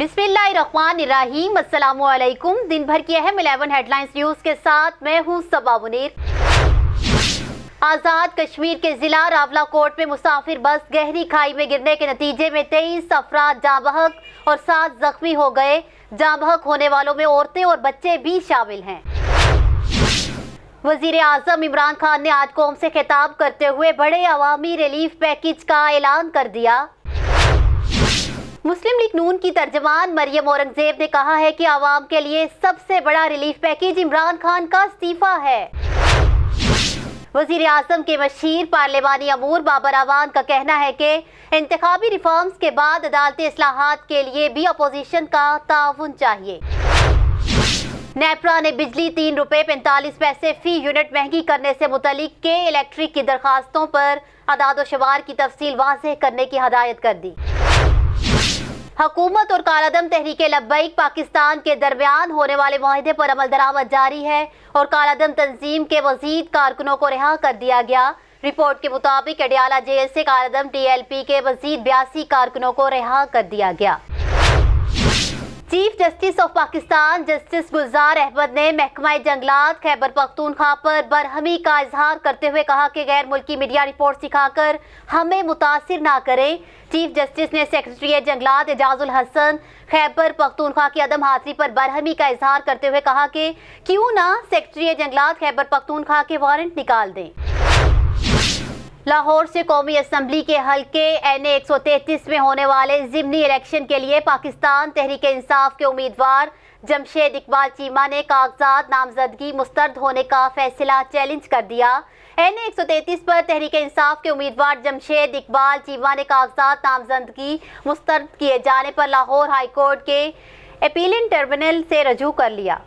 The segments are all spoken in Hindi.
बिस्मिल्लाहिर्रहमानिर्रहीम। अस्सलामुअलैकुम। दिन भर की अहम 11 हेडलाइंस न्यूज के साथ मैं हूं सबा मुनीर। आजाद कश्मीर के जिला रावलाकोट में मुसाफिर बस गहरी खाई में गिरने के नतीजे में 23 अफराद जाँ बहक और 7 जख्मी हो गए। जाँ बहक होने वालों में औरतें और बच्चे भी शामिल हैं। वजीर आजम इमरान खान ने आज कौम से खिताब करते हुए बड़े अवामी रिलीफ पैकेज का ऐलान कर दिया। मुस्लिम लीग नून की तर्जमान मरियम औरंगजेब ने कहा है कि आवाम के लिए सबसे बड़ा रिलीफ पैकेज इमरान खान का इस्तीफा है। वजीर आजम के मशीर पार्लिमानी अमूर बाबर अवान का कहना है कि इंतखाबी रिफॉर्म्स के बाद अदालती इस्लाहात के लिए भी अपोजिशन का ताउन चाहिए। नेपरा ने बिजली ₹3.45 फी यूनिट महंगी करने से मुतलिक के इलेक्ट्रिक की दरखास्तों पर अदाद-ओ-शुमार की तफसील वाज़ेह करने की हदायत कर दी। हुकूमत और कालादम तहरीके लब्बैक पाकिस्तान के दरमियान होने वाले मुआहदे पर अमल दरामद जारी है और कालादम तंजीम के मजीद कारकुनों को रिहा कर दिया गया। रिपोर्ट के मुताबिक अडियाला जेल से कालादम TLP के मजीद 82 कारकुनों को रिहा कर दिया गया। Chief justice of Pakistan justice Gulzar Ahmed ने महकमा जंगलात खैबर पख्तूनख्वा पर बरहमी का इजहार करते हुए कहा कि गैर मुल्की मीडिया रिपोर्ट सिखाकर हमें मुतासिर ना करें। चीफ जस्टिस ने सेक्रेटरी जंगलात एजाजुल हसन खैबर पख्तूनख्वा की अदम हाजिरी पर बरहमी का इजहार करते हुए कहा कि क्यों ना सेक्रेटरी जंगलात खैबर पख्तूनख्वा के वारंट निकाल दें। लाहौर से कौमी असम्बली के हल्के NA 133 में होने वाले ज़िमनी इलेक्शन के लिए पाकिस्तान तहरीक इंसाफ के उम्मीदवार जमशेद इकबाल चीमा ने कागजात नामजदगी मुस्तरद होने का फैसला चैलेंज कर दिया। NA 133 पर तहरीक इंसाफ के उम्मीदवार जमशेद इकबाल चीमा ने कागजात नामजदगी मुस्तरद किए जाने पर लाहौर हाईकोर्ट के अपीलेट ट्रिब्यूनल से रजू कर लिया।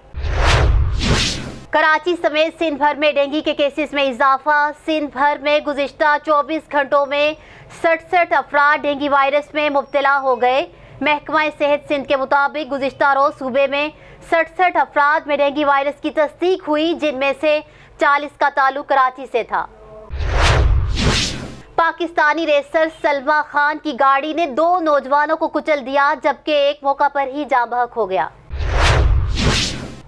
कराची समेत सिंध भर में डेंगू के केसेस में इजाफा। सिंध भर में गुज़िश्ता 24 घंटों में 67 अफराद डेंगू वायरस में मुब्तला हो गए। महकमा सेहत सिंध के मुताबिक गुज़िश्ता रोज सूबे में 67 अफराद में डेंगू वायरस की तस्दीक हुई, जिनमें से 40 का ताल्लुक कराची से था। पाकिस्तानी रेसर सलमा खान की गाड़ी ने 2 नौजवानों को कुचल दिया, जबकि एक मौका पर ही जाँ बहक हो गया।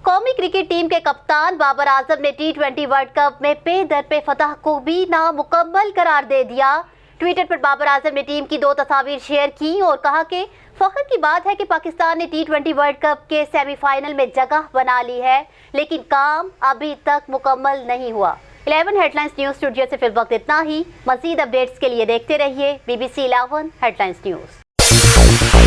कौमी क्रिकेट टीम के कप्तान बाबर आजम ने T20 वर्ल्ड कप में पे दर पे फतह को भी नामुकम्मल करार दे दिया। ट्विटर पर बाबर आजम ने टीम की 2 तस्वीर शेयर की और कहा कि फख्र की बात है कि पाकिस्तान ने T20 वर्ल्ड कप के सेमीफाइनल में जगह बना ली है, लेकिन काम अभी तक मुकम्मल नहीं हुआ। 11 हेडलाइंस न्यूज स्टूडियो से फिल वक्त इतना ही। मजीद अपडेट्स के लिए देखते रहिए BBC 11 हेडलाइंस न्यूज।